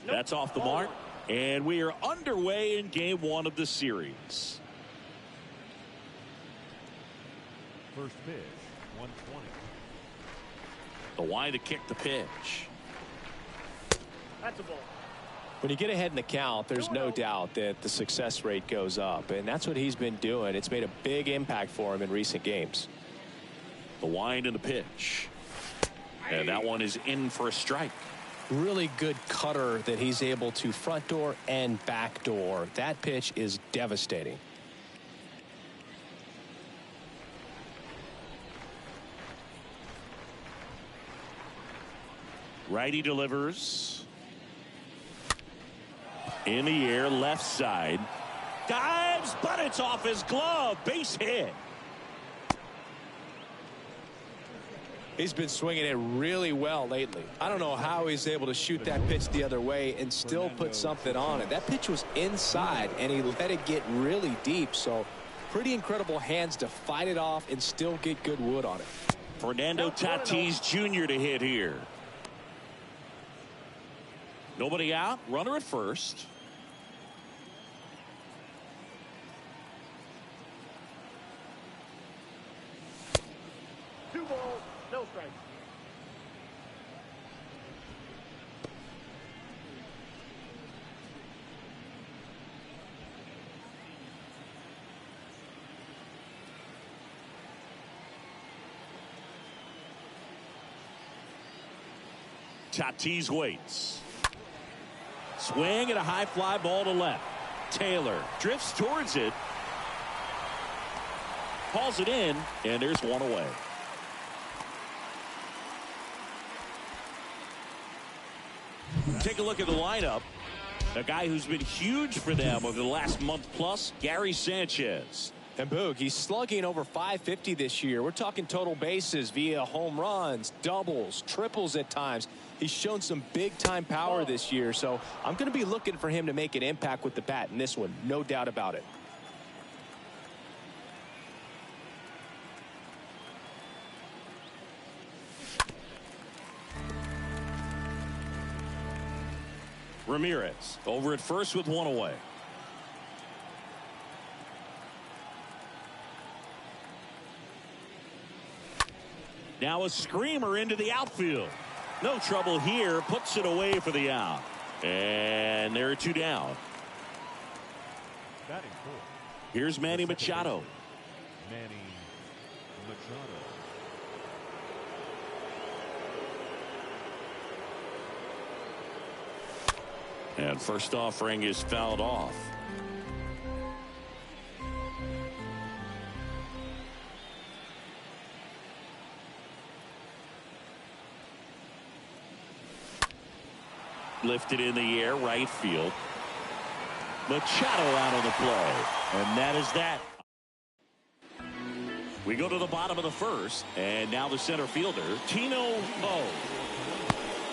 That's off the mark. And we are underway in game one of the series. First pitch, 120. The wide to kick the pitch. That's a ball. When you get ahead in the count, there's no doubt that the success rate goes up, and that's what he's been doing. It's made a big impact for him in recent games. The wind and the pitch. And that one is in for a strike. Really good cutter that he's able to front door and back door. That pitch is devastating. Righty delivers. In the air, left side. Dives, but it's off his glove. Base hit. He's been swinging it really well lately. I don't know how he's able to shoot that pitch the other way and still put something on it. That pitch was inside, and he let it get really deep. So pretty incredible hands to fight it off and still get good wood on it. Fernando Tatis Jr. to hit here. Nobody out. Runner at first. Two balls, no strikes. Tatis waits. Swing and a high fly ball to left. Taylor drifts towards it. Hauls it in, and there's one away. Take a look at the lineup. A guy who's been huge for them over the last month plus, Gary Sanchez. And Boog, he's slugging over 550 this year. We're talking total bases via home runs, doubles, triples at times. He's shown some big-time power this year, so I'm going to be looking for him to make an impact with the bat in this one, no doubt about it. Ramirez over at first with one away. Now a screamer into the outfield. No trouble here. Puts it away for the out. And there are two down. Batting fourth. Here's Manny Machado. Manny Machado. And first offering is fouled off. Lifted in the air, right field. Machado out on the play. And that is that. We go to the bottom of the first. And now the center fielder, Tino O.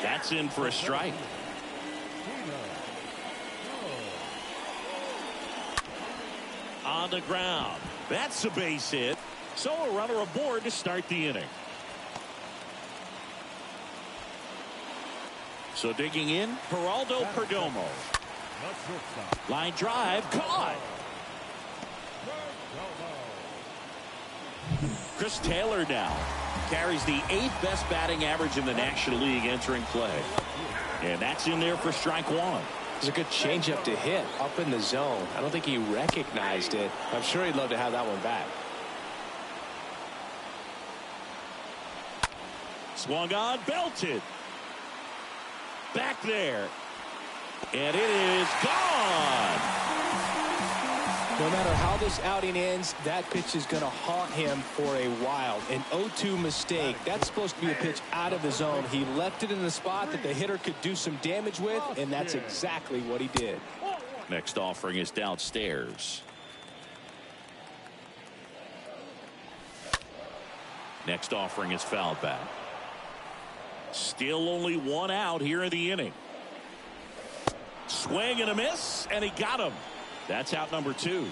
That's in for a strike. On the ground. That's a base hit. So a runner aboard to start the inning. So digging in, Geraldo Perdomo. Line drive, caught. Chris Taylor now carries the 8th best batting average in the National League entering play. And that's in there for strike one. It's a good changeup to hit up in the zone. I don't think he recognized it. I'm sure he'd love to have that one back. Swung on, belted. Back there. And it is gone. No matter how this outing ends, that pitch is going to haunt him for a while. An 0-2 mistake. That's supposed to be a pitch out of the zone. He left it in the spot that the hitter could do some damage with, and that's exactly what he did. Next offering is downstairs. Next offering is fouled back. Still only one out here in the inning. Swing and a miss, and he got him. That's out number 2.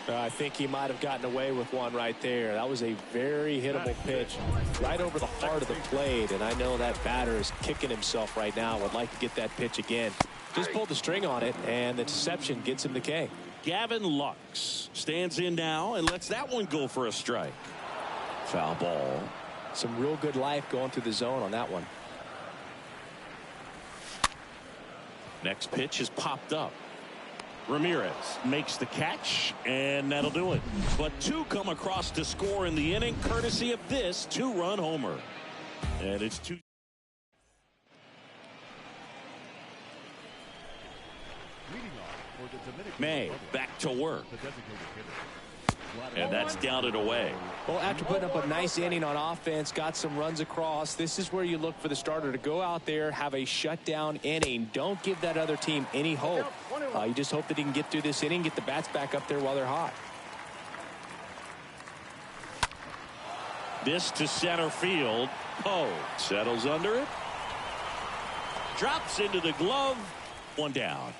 I think he might have gotten away with one right there. That was a very hittable pitch right over the heart of the plate, and I know that batter is kicking himself right now. Would like to get that pitch again. Just pulled the string on it, and the deception gets him the K. Gavin Lux stands in now and lets that one go for a strike. Foul ball. Some real good life going through the zone on that one. Next pitch is popped up. Ramirez makes the catch, and that'll do it. But two come across to score in the inning, courtesy of this two-run homer. And it's two. May back to work. And that's down and away. Well, after putting up a nice inning on offense, got some runs across, this is where you look for the starter to go out there, have a shutdown inning. Don't give that other team any hope. You just hope that he can get through this inning, get the bats back up there while they're hot. This to center field. Poe settles under it. Drops into the glove. One down.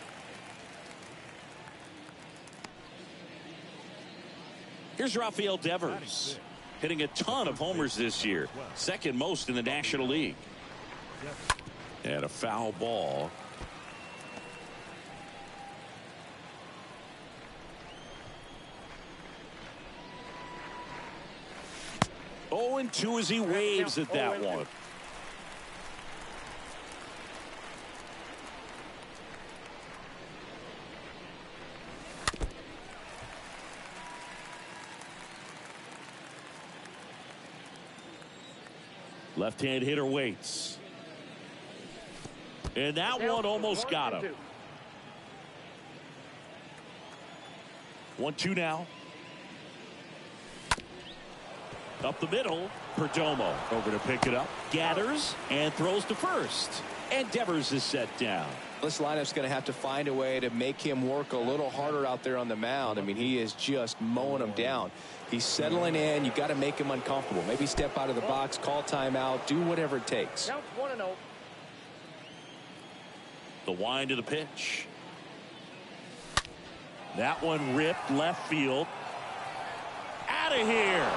Here's Rafael Devers, hitting a ton of homers this year, second most in the National League. And a foul ball. Oh, and 2 as he waves at that one. Left-hand hitter waits. And that one almost got him. 1-2 now. Up the middle. Perdomo over to pick it up. Gathers and throws to first. And Devers is set down. This lineup's going to have to find a way to make him work a little harder out there on the mound. I mean, he is just mowing them down. He's settling in. You've got to make him uncomfortable. Maybe step out of the box, call timeout, do whatever it takes. Counts 1-0. The wind of the pitch. That one ripped left field. Out of here.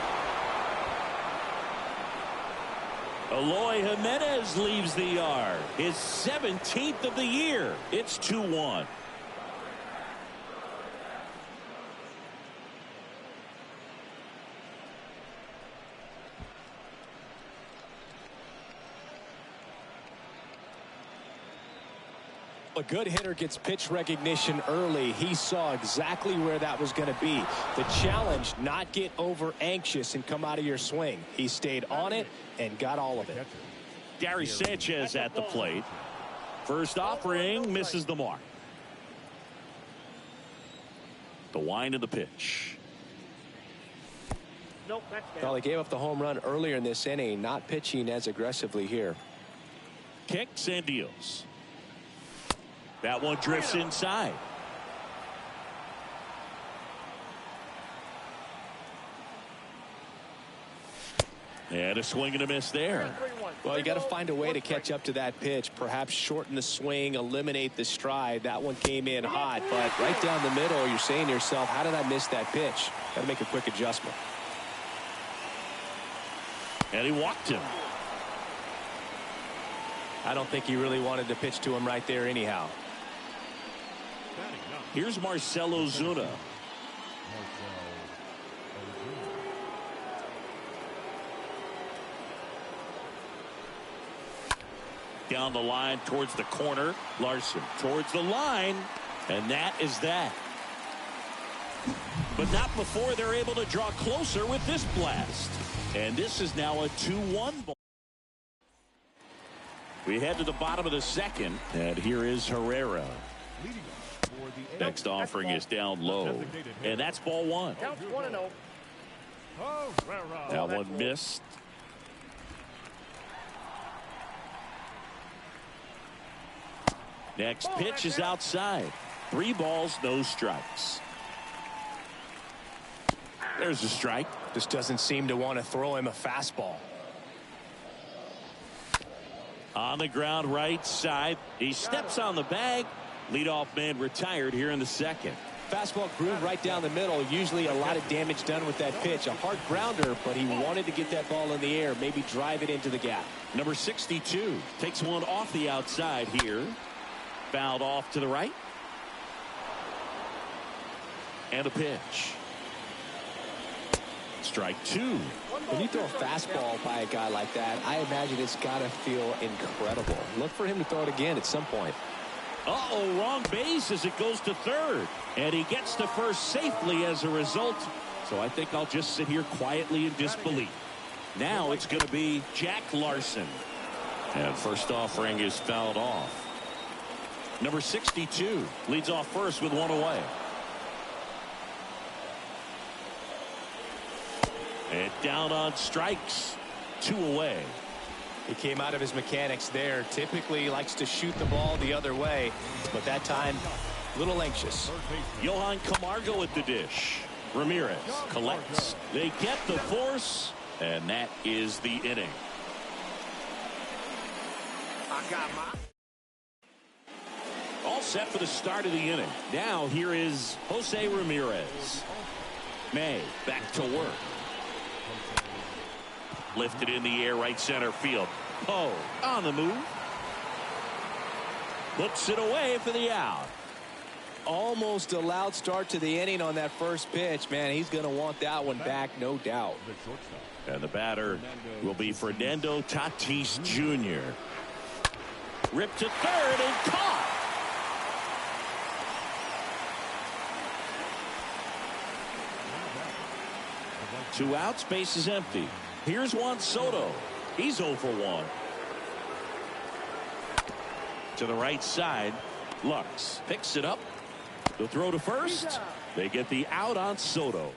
Eloy Jimenez leaves the yard. His 17th of the year. It's 2-1. A good hitter gets pitch recognition early. He saw exactly where that was going to be. The challenge, not get over anxious and come out of your swing. He stayed on it and got all of it. Gary Sanchez at the plate. First offering misses the mark. The wind of the pitch. Nope, that's down. Well, he gave up the home run earlier in this inning, not pitching as aggressively here. Kicks and deals. That one drifts inside. And a swing and a miss there. Well, you got to find a way to catch up to that pitch. Perhaps shorten the swing, eliminate the stride. That one came in hot, but right down the middle, you're saying to yourself, how did I miss that pitch? Got to make a quick adjustment. And he walked him. I don't think he really wanted to pitch to him right there anyhow. Here's Marcell Ozuna. Down the line towards the corner. Larson towards the line. And that is that. But not before they're able to draw closer with this blast. And this is now a 2-1 ball. We head to the bottom of the second. And here is Herrera. Next offering is down low. And that's ball one. Counts 1-0. That one missed. Next pitch is outside. 3 balls, no strikes. There's a strike. Just doesn't seem to want to throw him a fastball. On the ground right side. He steps on the bag. Leadoff man retired here in the second. Fastball groove right down the middle. Usually a lot of damage done with that pitch. A hard grounder, but he wanted to get that ball in the air. Maybe drive it into the gap. Number 62 takes one off the outside here. fouled off to the right. And a pitch. Strike two. When you throw a fastball by a guy like that, I imagine it's got to feel incredible. Look for him to throw it again at some point. Uh-oh, wrong base as it goes to third. And he gets to first safely as a result. So I think I'll just sit here quietly in disbelief. Now it's going to be Jack Larson. And first offering is fouled off. Number 62 leads off first with one away. And down on strikes. 2 away. He came out of his mechanics there. Typically he likes to shoot the ball the other way, but that time a little anxious. Johan Camargo at the dish. Ramirez collects. They get the force, and that is the inning. All set for the start of the inning. Now here is Jose Ramirez. May back to work. Lifted in the air, right center field. Poe on the move. Puts it away for the out. Almost a loud start to the inning on that first pitch. Man, he's going to want that one back, no doubt. And the batter will be Fernando Tatis Jr. Ripped to third and caught. Two outs, base is empty. Here's Juan Soto. He's 0 for 1. To the right side. Lux picks it up. The throw to first. They get the out on Soto.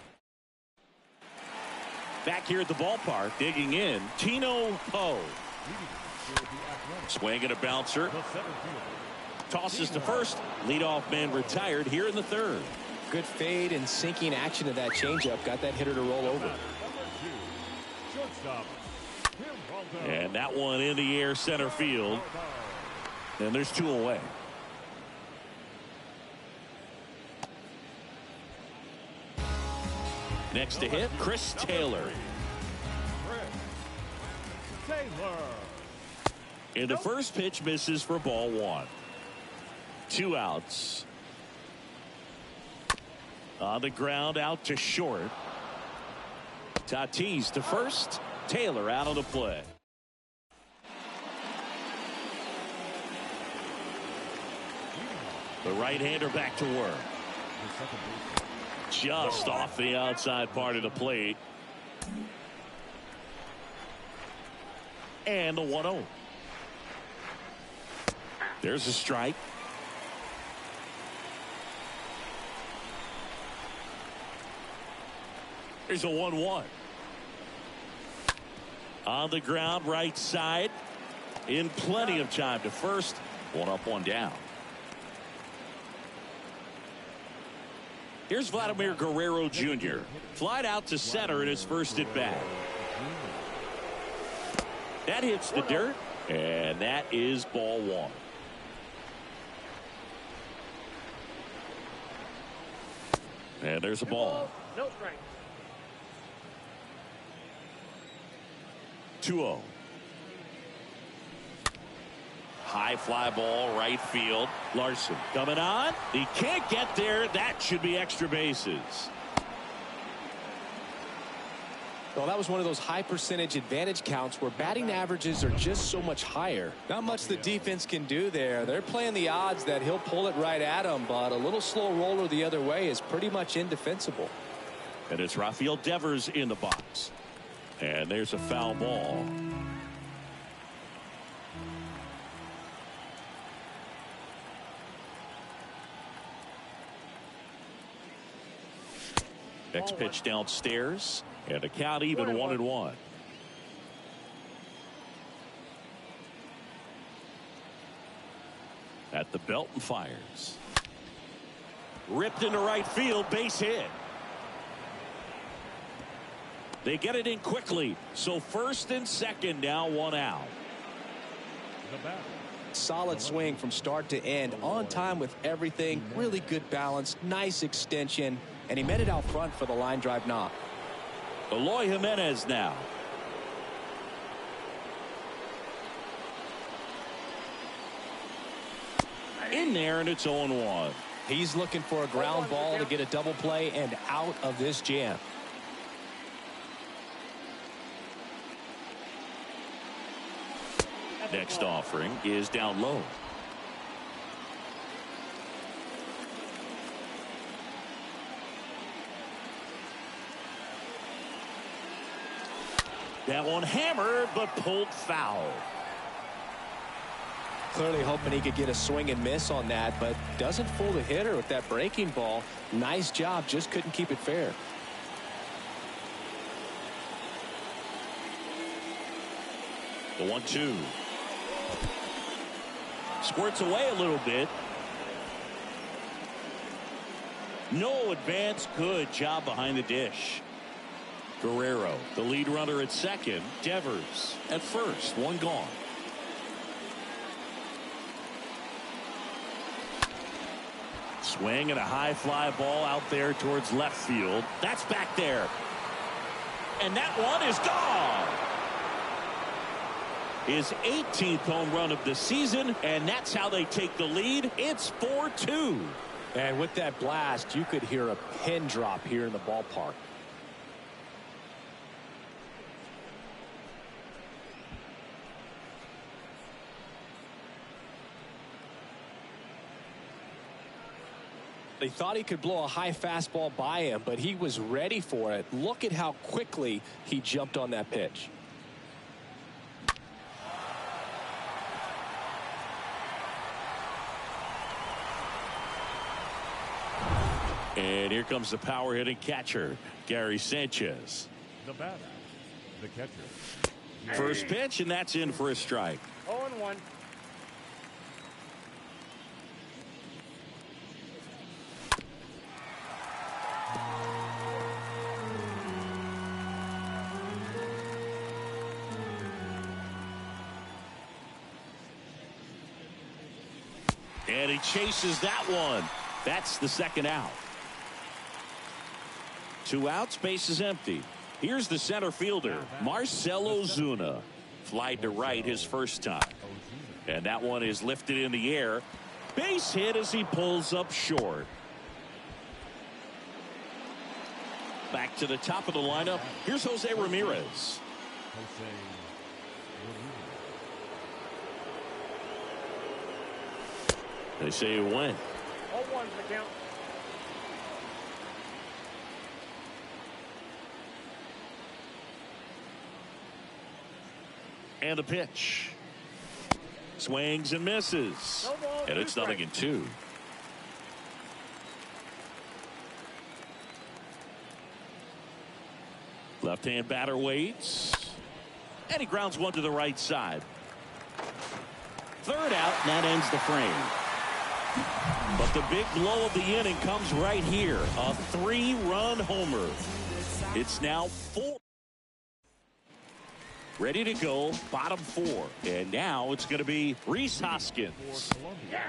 Back here at the ballpark, digging in, Tino Poe. Swing and a bouncer. Tosses to first. Leadoff man retired here in the third. Good fade and sinking action of that changeup. Got that hitter to roll over. And that one in the air center field. And there's 2 away. Next to hit, Chris Taylor. And the first pitch misses for ball 1. 2 outs. On the ground, out to short. Tatis to first. Taylor out on the play. The right-hander back to work. Just off the outside part of the plate. And the 1-0. There's a strike. There's a 1-1. On the ground, right side. In plenty of time to first. 1 up, 1 down. Here's Vladimir Guerrero Jr. Flied out to center in his first at bat. That hits the dirt, and that is ball 1. And there's a ball. No strike. 2-0. High fly ball, right field. Larson coming on. He can't get there. That should be extra bases. Well, that was one of those high percentage advantage counts where batting averages are just so much higher. Not much the defense can do there. They're playing the odds that he'll pull it right at him, but a little slow roller the other way is pretty much indefensible. And it's Rafael Devers in the box. And there's a foul ball. Next pitch downstairs, and a count even 1-1. At the belt and fires. Ripped into right field, base hit. They get it in quickly, so first and second now 1 out. Solid swing from start to end, on time with everything, really good balance, nice extension, and he met it out front for the line drive knock. Eloy Jimenez now. In there, and it's 0-1. He's looking for a ground ball to get a double play and out of this jam. Next offering is down low. That one hammered, but pulled foul. Clearly hoping he could get a swing and miss on that, but doesn't fool the hitter with that breaking ball. Nice job, just couldn't keep it fair. The 1-2. Squirts away a little bit. No advance. Good job behind the dish. Guerrero, the lead runner at second. Devers at first. One gone. Swing and a high fly ball out there towards left field. That's back there. And that one is gone. His 18th home run of the season, and that's how they take the lead. It's 4-2. And with that blast, you could hear a pin drop here in the ballpark. They thought he could blow a high fastball by him, but he was ready for it. Look at how quickly he jumped on that pitch. And here comes the power hitting catcher, Gary Sanchez. The batter, the catcher. First pitch, and that's in for a strike. 0-1. And he chases that one. That's the second out. 2 outs, base is empty. Here's the center fielder, Marcell Ozuna. Flied to right his first time. And that one is lifted in the air. Base hit as he pulls up short. Back to the top of the lineup. Here's Jose Ramirez. They say it went. 0-1 the count. And the pitch. Swings and misses. No ball, And it's 0-2. Left-hand batter waits. And he grounds one to the right side. Third out, and that ends the frame. But the big blow of the inning comes right here. A 3-run homer. It's now 4. Ready to go, bottom 4. And now it's going to be Rhys Hoskins.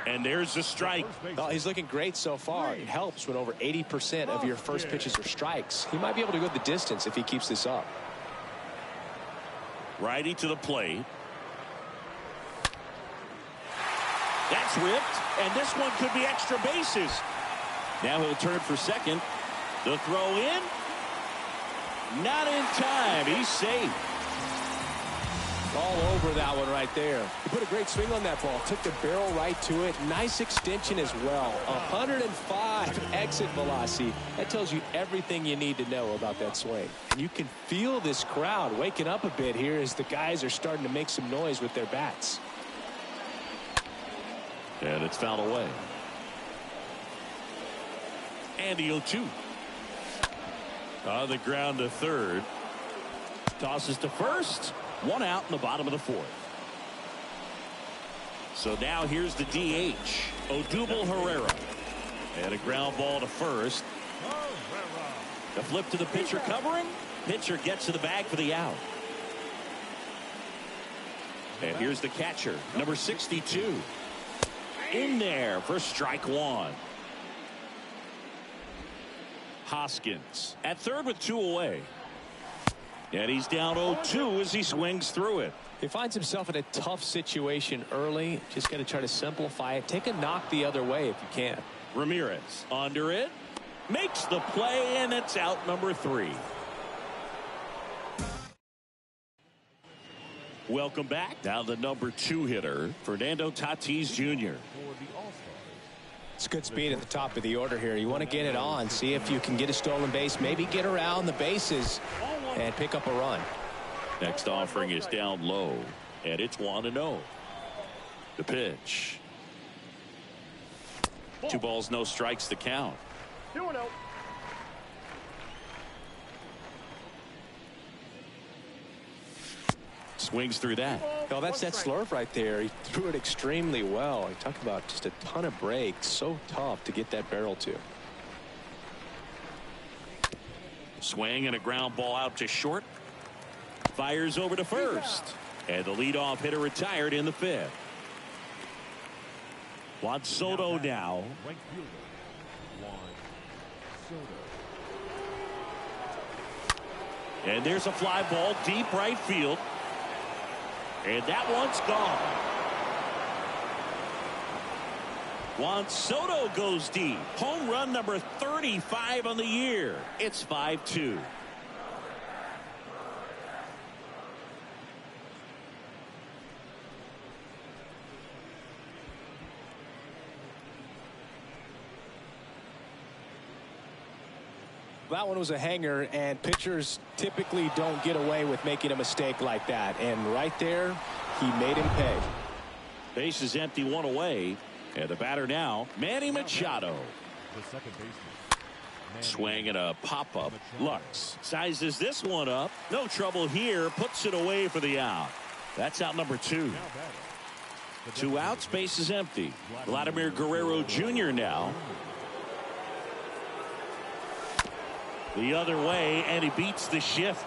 And there's a strike. Well, he's looking great so far. It helps when over 80% of your first pitches are strikes. He might be able to go the distance if he keeps this up. Righty to the plate. That's ripped, and this one could be extra bases. Now he'll turn for second. The throw in. Not in time. He's safe. All over that one right there. He put a great swing on that ball. Took the barrel right to it. Nice extension as well. 105 exit velocity. That tells you everything you need to know about that swing. And you can feel this crowd waking up a bit here as the guys are starting to make some noise with their bats. And it's fouled away. And the 0-2. On the ground to third. Tosses to first. 1 out in the bottom of the 4th. So now here's the DH, Odubel Herrera. And a ground ball to first. The flip to the pitcher covering. Pitcher gets to the bag for the out. And here's the catcher, number 62. In there for strike 1. Hoskins at third with 2 away. And he's down 0-2 as he swings through it. He finds himself in a tough situation early. Just got to try to simplify it. Take a knock the other way if you can. Ramirez under it. Makes the play, and it's out number 3. Welcome back. Now the number 2 hitter, Fernando Tatis Jr. It's good speed at the top of the order here. You want to get it on. See if you can get a stolen base. Maybe get around the bases and pick up a run. Next offering is down low, and it's 1-0. The pitch. 2 balls, no strikes, the count. 2-0. Swings through that. Oh, that's that slurve right there. He threw it extremely well. He talked about just a ton of breaks. So tough to get that barrel to. Swing and a ground ball out to short. Fires over to first. And the leadoff hitter retired in the 5th. Juan Soto now. Right fielder, Juan Soto. And there's a fly ball deep right field. And that one's gone. Juan Soto goes deep. Home run number 35 on the year. It's 5-2. That one was a hanger, and pitchers typically don't get away with making a mistake like that. And right there, he made him pay. Base is empty, 1 away. And the batter now, Manny Machado. The second baseman. Swing and a pop-up. Lux sizes this one up. No trouble here. Puts it away for the out. That's out number 2. 2 outs. Base is empty. Vladimir Guerrero Jr. now. The other way, and he beats the shift.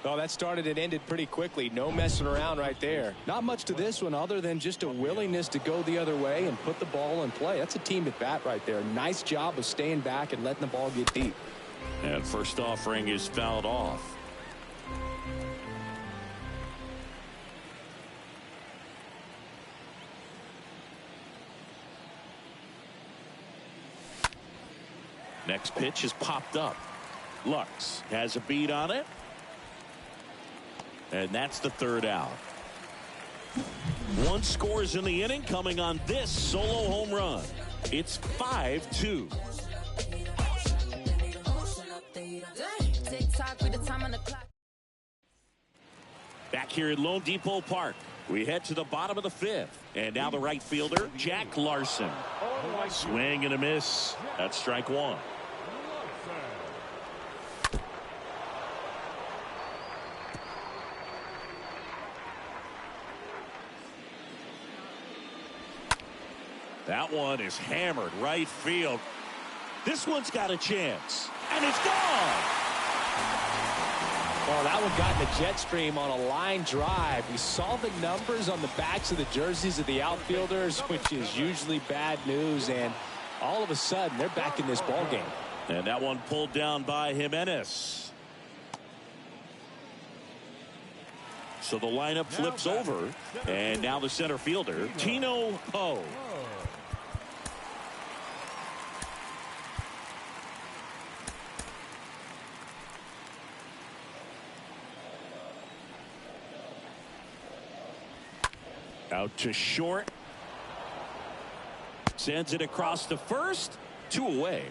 Oh, that started and ended pretty quickly. No messing around right there. Not much to this one other than just a willingness to go the other way and put the ball in play. That's a team at bat right there. Nice job of staying back and letting the ball get deep. And first offering is fouled off. Next pitch is popped up. Lux has a beat on it. And that's the 3rd out. 1 scores in the inning coming on this solo home run. It's 5-2. Back here at Lone Depot Park, we head to the bottom of the 5th. And now the right fielder, Jack Larson. Swing and a miss. That's strike 1. That one is hammered right field. This one's got a chance, and it's gone. Well, that one got in the jet stream on a line drive. We saw the numbers on the backs of the jerseys of the outfielders, which is usually bad news, and all of a sudden they're back in this ball game. And that one pulled down by Jimenez. So the lineup flips over, and now the center fielder, Tino Ho. Out to short. Sends it across to first. 2 away.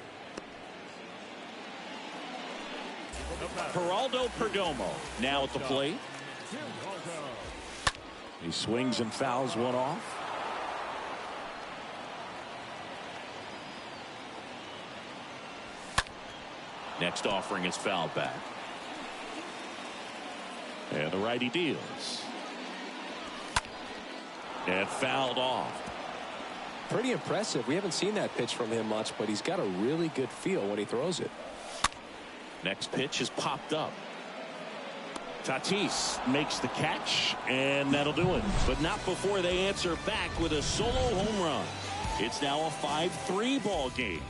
Geraldo Perdomo now at the plate. He swings and fouls one off. Next offering is fouled back. And the righty deals. And fouled off. Pretty impressive. We haven't seen that pitch from him much, but he's got a really good feel when he throws it. Next pitch is popped up. Tatis makes the catch, and that'll do it. But not before they answer back with a solo home run. It's now a 5-3 ball game.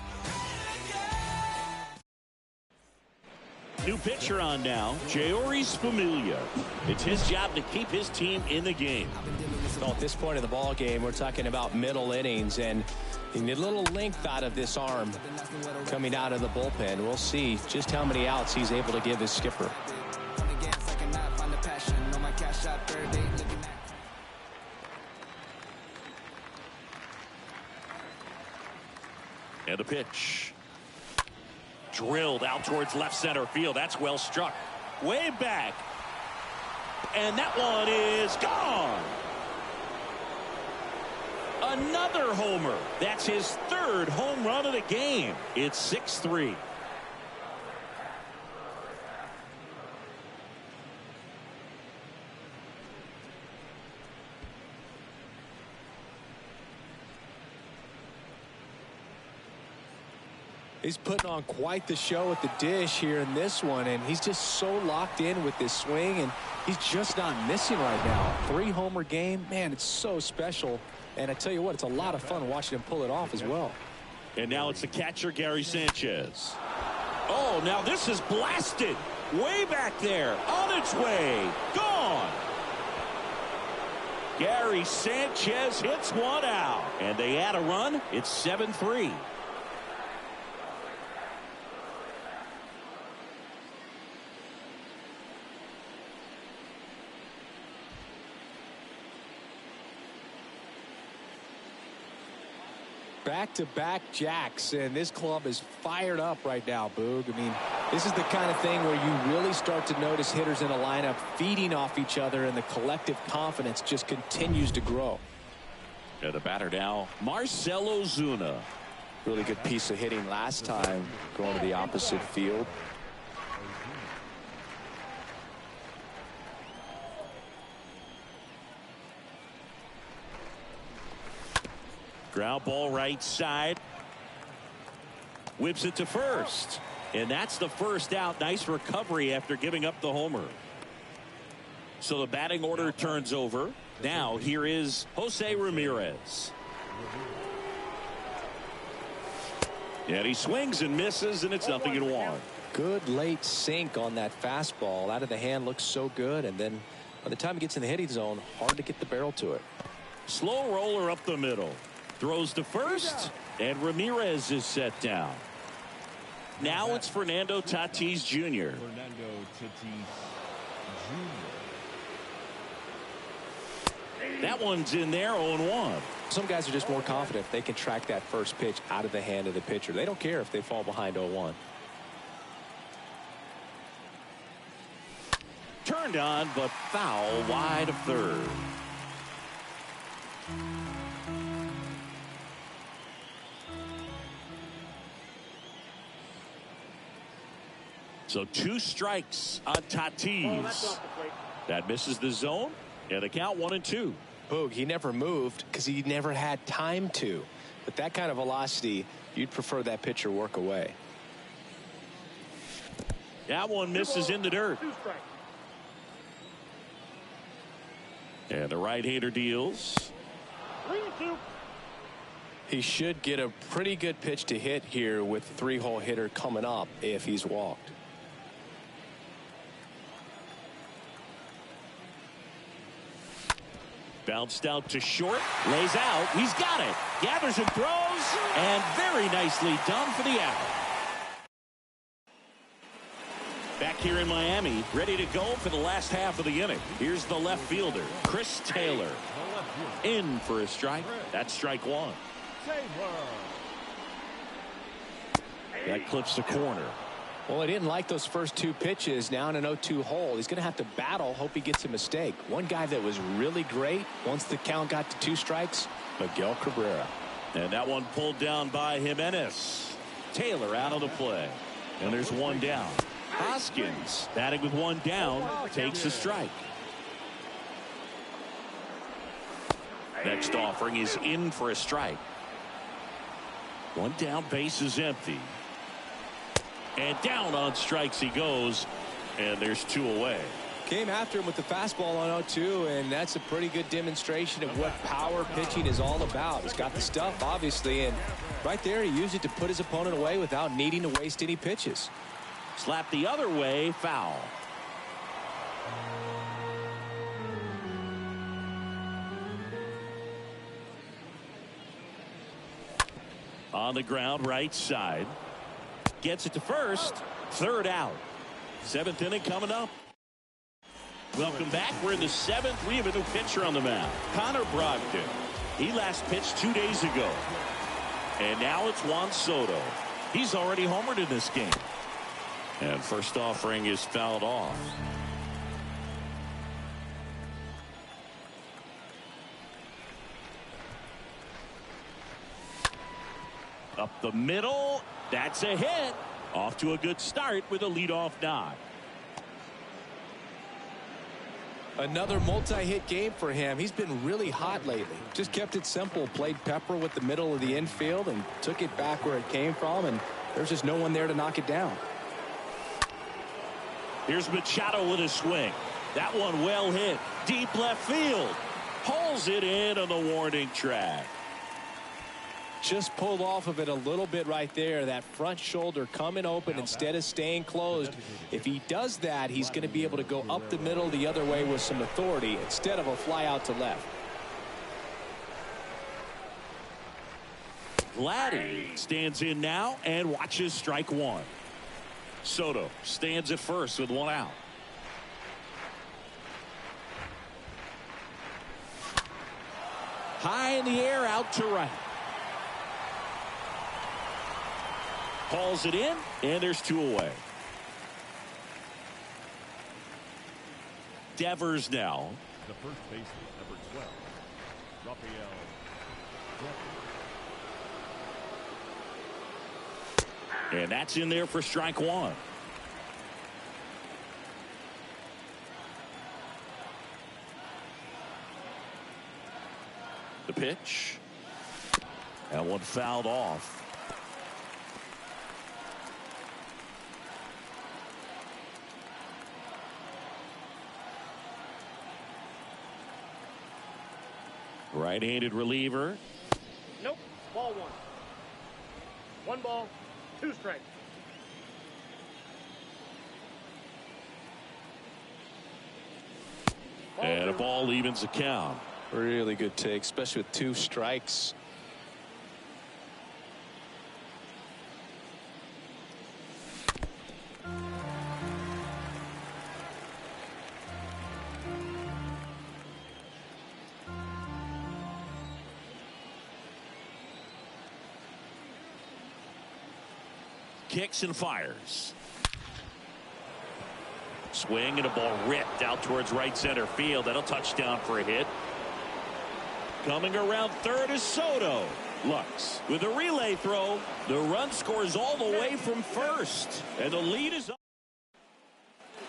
New pitcher on now, Jeurys Familia. It's his job to keep his team in the game. Well, at this point of the ball game, we're talking about middle innings, and you need a little length out of this arm coming out of the bullpen. We'll see just how many outs he's able to give his skipper. And a pitch. Drilled out towards left center field. That's well struck. Way back. And that one is gone. Another homer. That's his third home run of the game. It's 6-3. He's putting on quite the show at the dish here in this one, and he's just so locked in with this swing, and he's just not missing right now. 3-homer game, man, it's so special. And I tell you what, it's a lot of fun watching him pull it off as well. And now it's the catcher, Gary Sanchez. Oh, now this is blasted. Way back there. On its way. Gone. Gary Sanchez hits one out. And they add a run. It's 7-3. Back-to-back jacks, and this club is fired up right now, Boog. I mean, this is the kind of thing where you really start to notice hitters in a lineup feeding off each other, and the collective confidence just continues to grow. And the batter now, Marcell Ozuna. Really good piece of hitting last time, going to the opposite field. Ground ball right side. Whips it to first. And that's the first out. Nice recovery after giving up the homer. So the batting order turns over. Now here is Jose Ramirez. And he swings and misses, and it's 0-1. Good late sink on that fastball. Out of the hand looks so good, and then by the time he gets in the hitting zone, hard to get the barrel to it. Slow roller up the middle. Throws to first, and Ramirez is set down. Now it's Fernando Tatis Jr. Fernando Tatis Jr. That one's in there, 0-1. Some guys are just more confident they can track that first pitch out of the hand of the pitcher. They don't care if they fall behind 0-1. Turned on, but foul wide of third. So 2 strikes on Tatis. That misses the zone, and the count 1-2. Boog, he never moved because he never had time to. But that kind of velocity, you'd prefer that pitcher work away. That one misses in the dirt. And the right-hander deals. 3-2. He should get a pretty good pitch to hit here with the 3-hole hitter coming up if he's walked. Bounced out to short, lays out, he's got it, gathers and throws, and very nicely done for the out. Back here in Miami, ready to go for the last half of the inning. Here's the left fielder, Chris Taylor, in for a strike. That's strike 1. That clips the corner. Well, he didn't like those first 2 pitches. Now in an 0-2 hole, he's going to have to battle, hope he gets a mistake. One guy that was really great once the count got to 2 strikes, Miguel Cabrera. And that one pulled down by Jimenez. Taylor out of the play. And there's 1 down. Hoskins batting with 1 down, takes a strike. Next offering is in for a strike. 1 down, base is empty. And down on strikes he goes, and there's 2 away. Came after him with the fastball on 0-2, and that's a pretty good demonstration of what power pitching is all about. He's got the stuff, obviously, and right there he used it to put his opponent away without needing to waste any pitches. Slap the other way, foul. On the ground, right side. Gets it to first. Third out. Seventh inning coming up. Welcome back. We're in the seventh. We have a new pitcher on the mound. Connor Brogdon. He last pitched 2 days ago. And now it's Juan Soto. He's already homered in this game. And first offering is fouled off. Up the middle. That's a hit. Off to a good start with a leadoff nod. Another multi-hit game for him. He's been really hot lately. Just kept it simple. Played pepper with the middle of the infield and took it back where it came from. And there's just no one there to knock it down. Here's Machado with a swing. That one well hit. Deep left field. Pulls it in on the warning track. Just pulled off of it a little bit right there. That front shoulder coming open instead of staying closed. If he does that, he's going to be able to go up the middle the other way with some authority instead of a fly out to left. Vladdy stands in now and watches strike one. Soto stands at first with one out. High in the air, out to right. Calls it in, and there's two away. Devers now. The first baseman, number 12, Rafael. And that's in there for strike one. The pitch. That one fouled off. Right-handed reliever. Nope. Ball one. One ball, two strikes. And a ball evens the count. Really good take, especially with two strikes. Kicks and fires. Swing and a ball ripped out towards right center field. That'll touch down for a hit. Coming around third is Soto. Lux with a relay throw. The run scores all the way from first. And the lead is up.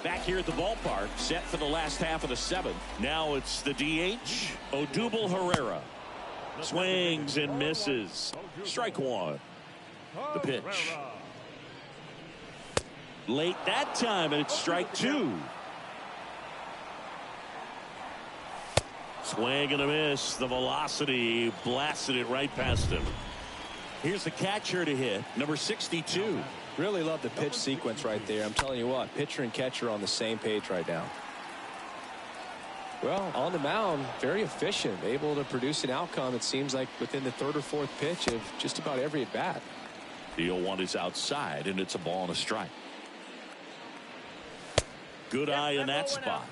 Back here at the ballpark, set for the last half of the seventh. Now it's the DH, Odubel Herrera. Swings and misses. Strike one. The pitch. Late that time, and it's strike two. Swing and a miss. The velocity blasted it right past him. Here's the catcher to hit, number 62. Really love the pitch sequence right there. I'm telling you what, pitcher and catcher are on the same page right now. Well, on the mound, very efficient, able to produce an outcome, it seems like, within the third or fourth pitch of just about every at bat. The 0-1 is outside, and it's a ball and a strike. Good eye in that spot.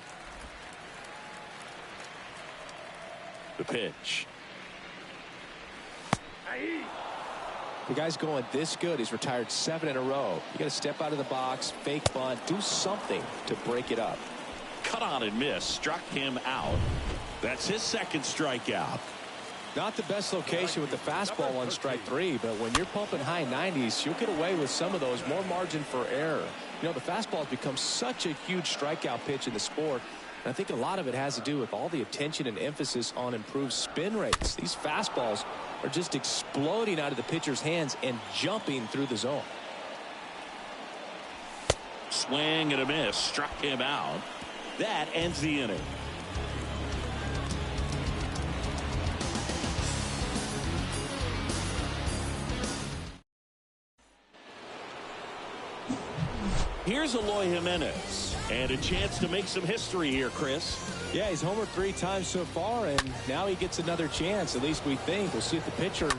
The pitch. The guy's going this good. He's retired 7 in a row. You got to step out of the box, fake bunt, do something to break it up. Cut on and miss. Struck him out. That's his second strikeout. Not the best location with the fastball on strike 3, but when you're pumping high 90s, you'll get away with some of those. More margin for error. You know, the fastball has become such a huge strikeout pitch in the sport. And I think a lot of it has to do with all the attention and emphasis on improved spin rates. These fastballs are just exploding out of the pitcher's hands and jumping through the zone. Swing and a miss. Struck him out. That ends the inning. Here's Eloy Jimenez. And a chance to make some history here, Chris. Yeah, he's homered 3 times so far, and now he gets another chance. At least we think. We'll see if the pitcher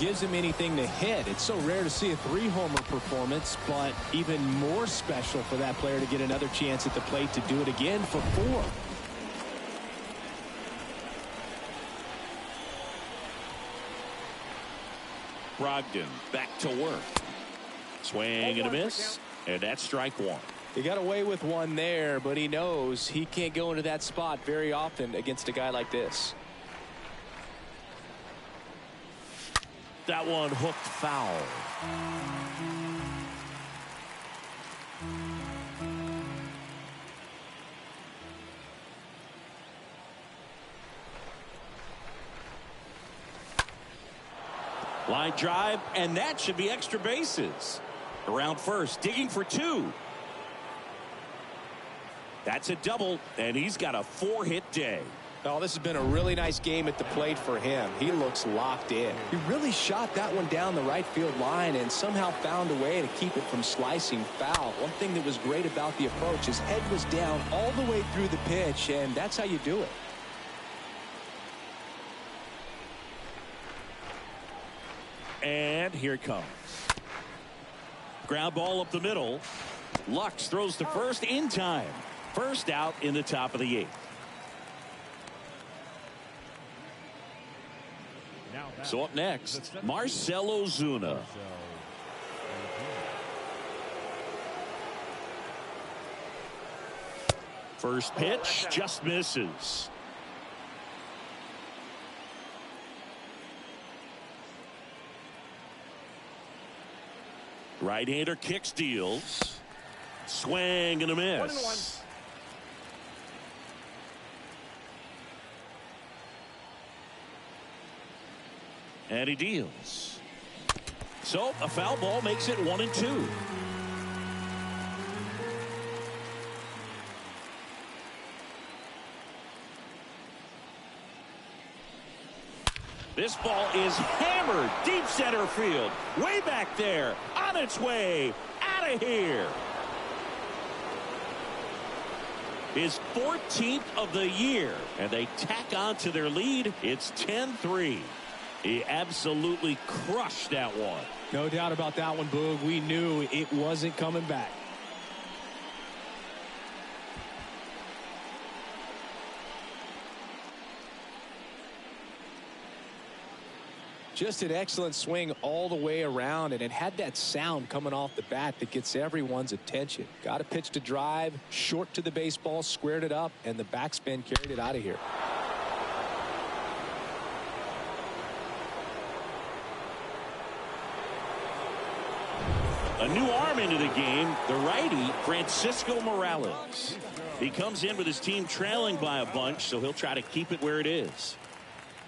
gives him anything to hit. It's so rare to see a 3-homer performance, but even more special for that player to get another chance at the plate to do it again for 4. Brogdon back to work. Swing and a miss, and that's strike 1. He got away with one there, but he knows he can't go into that spot very often against a guy like this. That one hooked foul. Line drive, and that should be extra bases. Around first, digging for 2. That's a double, and he's got a 4-hit day. Oh, this has been a really nice game at the plate for him. He looks locked in. He really shot that one down the right field line and somehow found a way to keep it from slicing foul. One thing that was great about the approach, his head was down all the way through the pitch, and that's how you do it. And here it comes. Ground ball up the middle. Lux throws to first in time. First out in the top of the 8th. So up next, Marcell Ozuna. First pitch just misses. Right-hander kick steals. Swing and a miss. And he deals. So a foul ball makes it 1-2. This ball is hammered deep center field. Way back there. On its way. Out of here. His 14th of the year. And they tack on to their lead. It's 10-3. He absolutely crushed that one. No doubt about that one, Boog. We knew it wasn't coming back. Just an excellent swing all the way around, and it had that sound coming off the bat that gets everyone's attention. Got a pitch to drive, short to the baseball, squared it up, and the backspin carried it out of here. A new arm into the game, the righty, Francisco Morales. He comes in with his team trailing by a bunch, so he'll try to keep it where it is.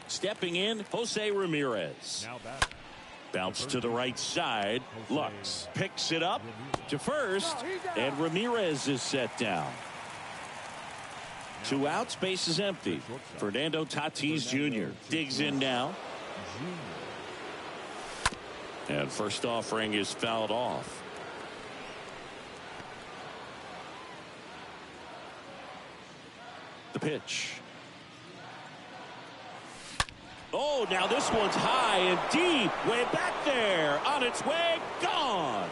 Stepping in, Jose Ramirez. Bounce to the right side. Lux picks it up to first, and Ramirez is set down. 2 outs, base is empty. Fernando Tatis Jr. digs in now. And first offering is fouled off. The pitch. Oh, now this one's high and deep. Way back there. On its way. Gone.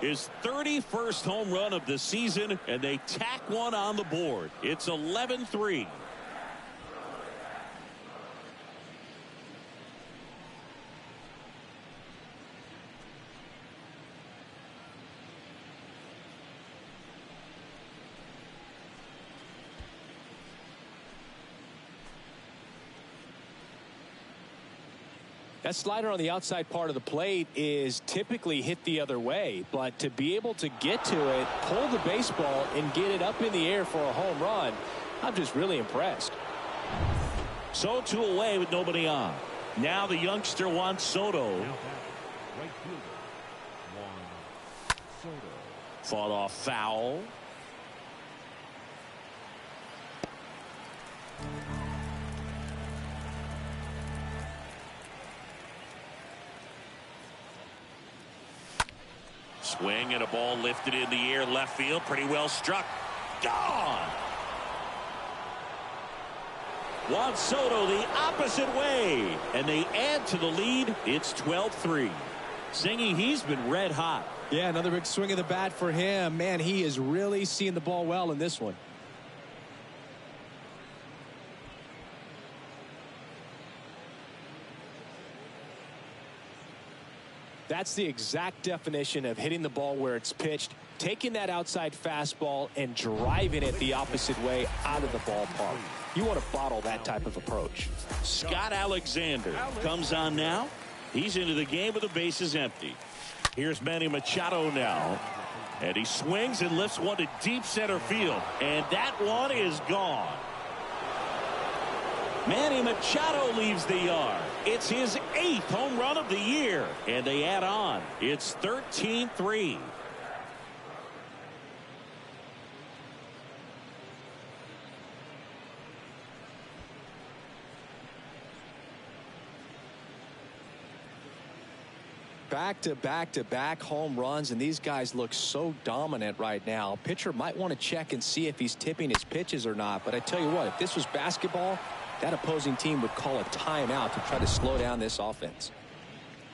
His 31st home run of the season, and they tack one on the board. It's 11-3. That slider on the outside part of the plate is typically hit the other way, but to be able to get to it, pull the baseball, and get it up in the air for a home run, I'm just really impressed. So 2 away with nobody on. Now the youngster Juan Soto. Fought off foul. Swing and a ball lifted in the air left field. Pretty well struck. Gone. Juan Soto the opposite way. And they add to the lead. It's 12-3. Singy, he's been red hot. Yeah, another big swing of the bat for him. Man, he is really seeing the ball well in this one. That's the exact definition of hitting the ball where it's pitched, taking that outside fastball and driving it the opposite way out of the ballpark. You want to bottle that type of approach. Scott Alexander comes on now. He's into the game with the bases empty. Here's Manny Machado now. And he swings and lifts one to deep center field. And that one is gone. Manny Machado leaves the yard. It's his 8th home run of the year. And they add on. It's 13-3. Back-to-back-to-back home runs, and these guys look so dominant right now. Pitcher might want to check and see if he's tipping his pitches or not. But I tell you what, if this was basketball, that opposing team would call a timeout to try to slow down this offense.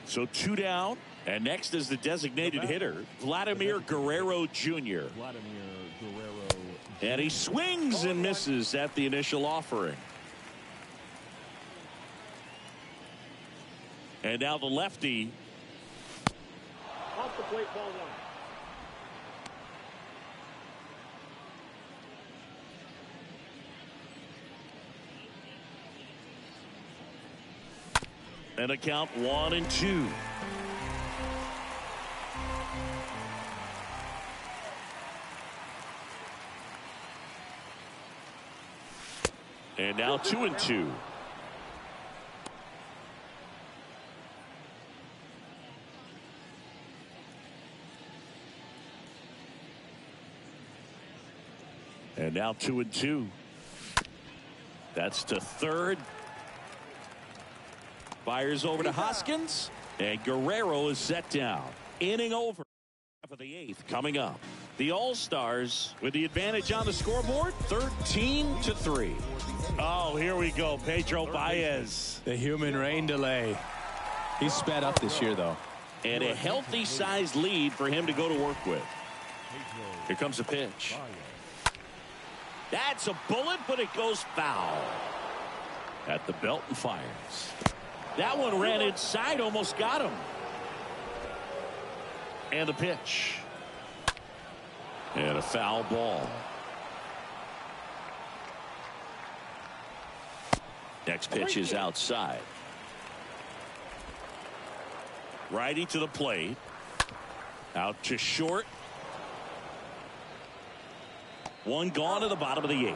So 2 down, and next is the designated hitter, Vladimir Guerrero Jr. And he swings and misses at the initial offering. And now the lefty. Off the plate, ball 1. And a count 1-2. And now 2-2. And now 2-2. That's to third. Fires over to Hoskins. And Guerrero is set down. Inning over. Half of the 8th coming up. The All-Stars with the advantage on the scoreboard. 13-3. Oh, here we go. Pedro Baez. The human rain delay. He's sped up this year, though. And a healthy sized lead for him to go to work with. Here comes the pitch. That's a bullet, but it goes foul. At the belt and fires. That one ran inside, almost got him. And the pitch. And a foul ball. Next pitch is outside. Righty to the plate. Out to short. One gone to the bottom of the 8th.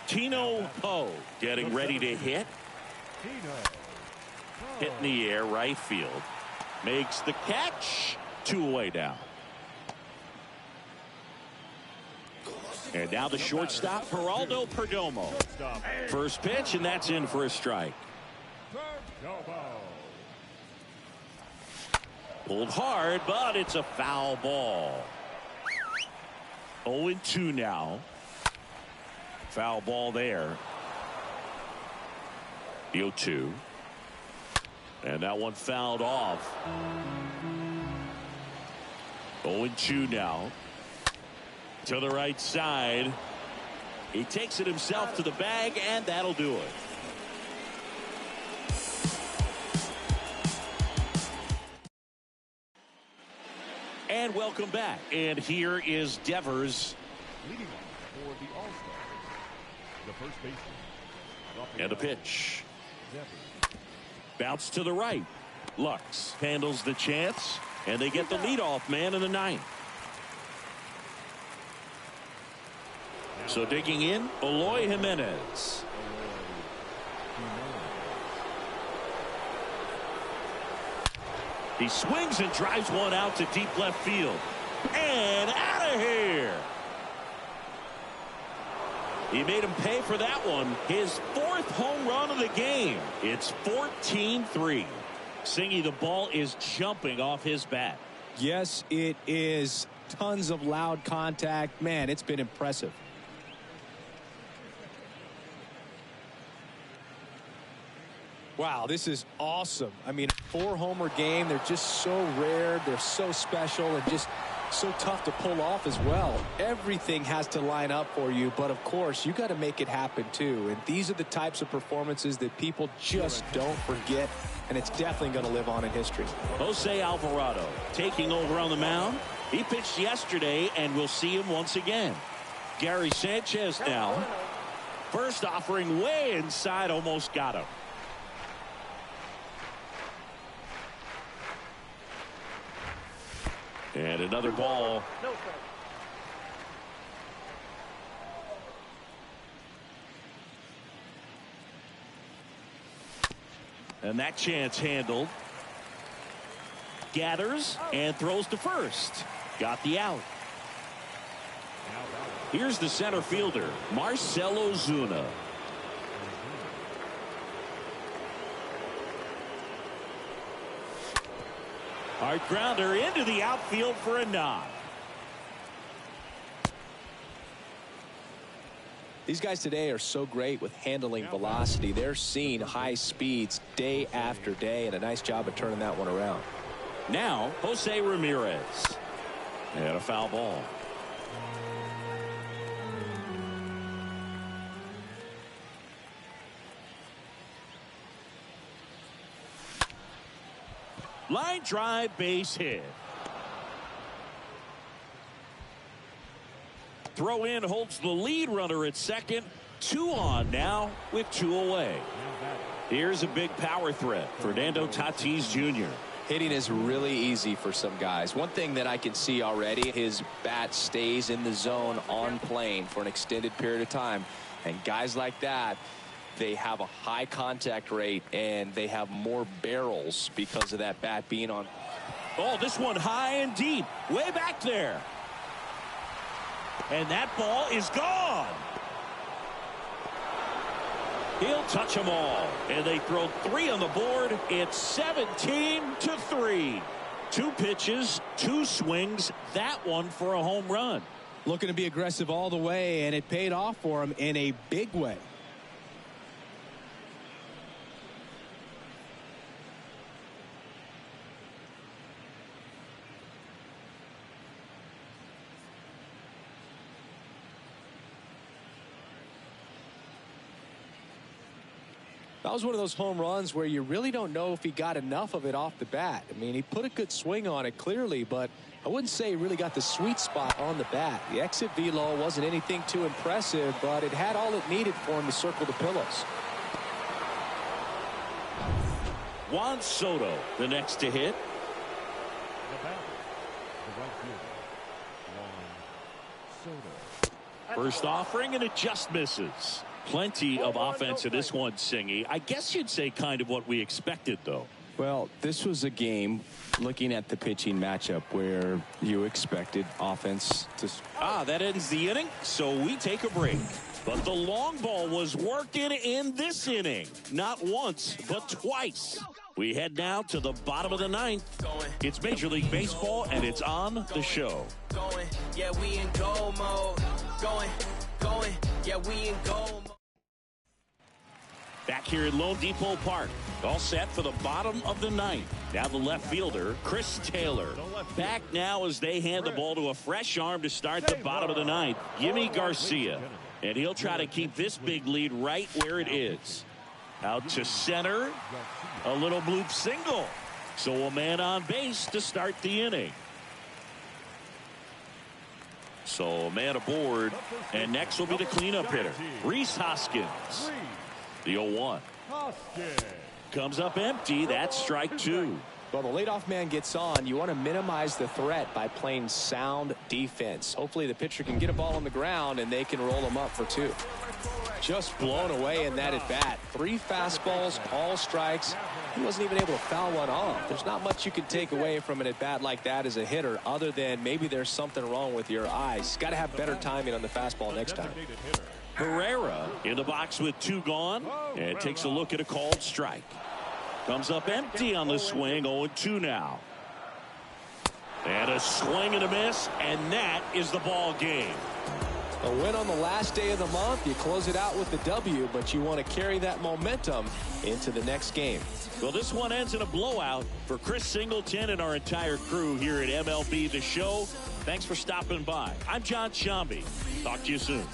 Tino Poe getting ready to hit. Hit in the air, right field. Makes the catch. 2 away now. And now the shortstop, Geraldo Perdomo. First pitch, and that's in for a strike. Pulled hard, but it's a foul ball. 0-2 now. Foul ball there. 0-2. And that one fouled off. 0-2 now. To the right side. He takes it himself to the bag, and that'll do it. And welcome back. And here is Devers. Leading off for the All-Stars, the first baseman. And a pitch. Bounce to the right. Lux handles the chance, and they get the leadoff man in the 9th. So digging in, Eloy Jimenez. He swings and drives one out to deep left field. And out of here. He made him pay for that one. His 4th home run of the game. It's 14-3. Singy, the ball is jumping off his bat. Yes, it is. Tons of loud contact. Man, it's been impressive. Wow, this is awesome. I mean, 4-homer game. They're just so rare. They're so special and just so tough to pull off as well. Everything has to line up for you, but of course, you got to make it happen too. And these are the types of performances that people just don't forget, and it's definitely going to live on in history. Jose Alvarado taking over on the mound. He pitched yesterday, and we'll see him once again. Gary Sanchez now. First offering way inside, almost got him. And another ball. And that chance handled. Gathers and throws to first. Got the out. Here's the center fielder, Marcell Ozuna. Hard grounder into the outfield for a nod. These guys today are so great with handling velocity. They're seeing high speeds day after day, and a nice job of turning that one around. Now, Jose Ramirez. And a foul ball. Line drive, base hit. Throw in holds the lead runner at second. 2 on now with 2 away. Here's a big power threat. Fernando Tatis Jr. Hitting is really easy for some guys. One thing that I can see already, his bat stays in the zone on plane for an extended period of time. And guys like that, they have a high contact rate and they have more barrels because of that bat being on. Oh, this one high and deep, way back there. And that ball is gone. He'll touch them all. And they throw 3 on the board. It's 17-3. 2 pitches, 2 swings. That one for a home run. Looking to be aggressive all the way, and it paid off for him in a big way. That was one of those home runs where you really don't know if he got enough of it off the bat. I mean, he put a good swing on it clearly, but I wouldn't say he really got the sweet spot on the bat. The exit velo wasn't anything too impressive, but it had all it needed for him to circle the pillows. Juan Soto, the next to hit. First offering, and it just misses. Plenty of offense in this one, Singy. I guess you'd say kind of what we expected, though. Well, this was a game, looking at the pitching matchup, where you expected offense to... That ends the inning, so we take a break. But the long ball was working in this inning. Not once, but twice. We head now to the bottom of the 9th. It's Major League Baseball, and it's on the show. Yeah, we in goal mode. Yeah, we in goal mode. Back here at Lone Depot Park, all set for the bottom of the 9th. Now the left fielder, Chris Taylor. Back now as they hand the ball to a fresh arm to start the bottom of the 9th, Yimi Garcia. And he'll try to keep this big lead right where it is. Out to center, a little bloop single. So a man on base to start the inning. So a man aboard, and next will be the cleanup hitter, Rhys Hoskins. The 0-1. Comes up empty. That's strike 2. Well, the leadoff man gets on. You want to minimize the threat by playing sound defense. Hopefully the pitcher can get a ball on the ground and they can roll him up for 2. Just blown away in that at bat. 3 fastballs, all strikes. He wasn't even able to foul one off. There's not much you can take away from an at bat like that as a hitter, other than maybe there's something wrong with your eyes. Got to have better timing on the fastball next time. Herrera in the box with 2 gone, and takes a look at a called strike. Comes up empty on the swing. 0-2 now. And a swing and a miss, and that is the ball game. A win on the last day of the month. You close it out with the W, but you want to carry that momentum into the next game. Well, this one ends in a blowout. For Chris Singleton and our entire crew here at MLB The Show, thanks for stopping by. I'm John Shambi. Talk to you soon.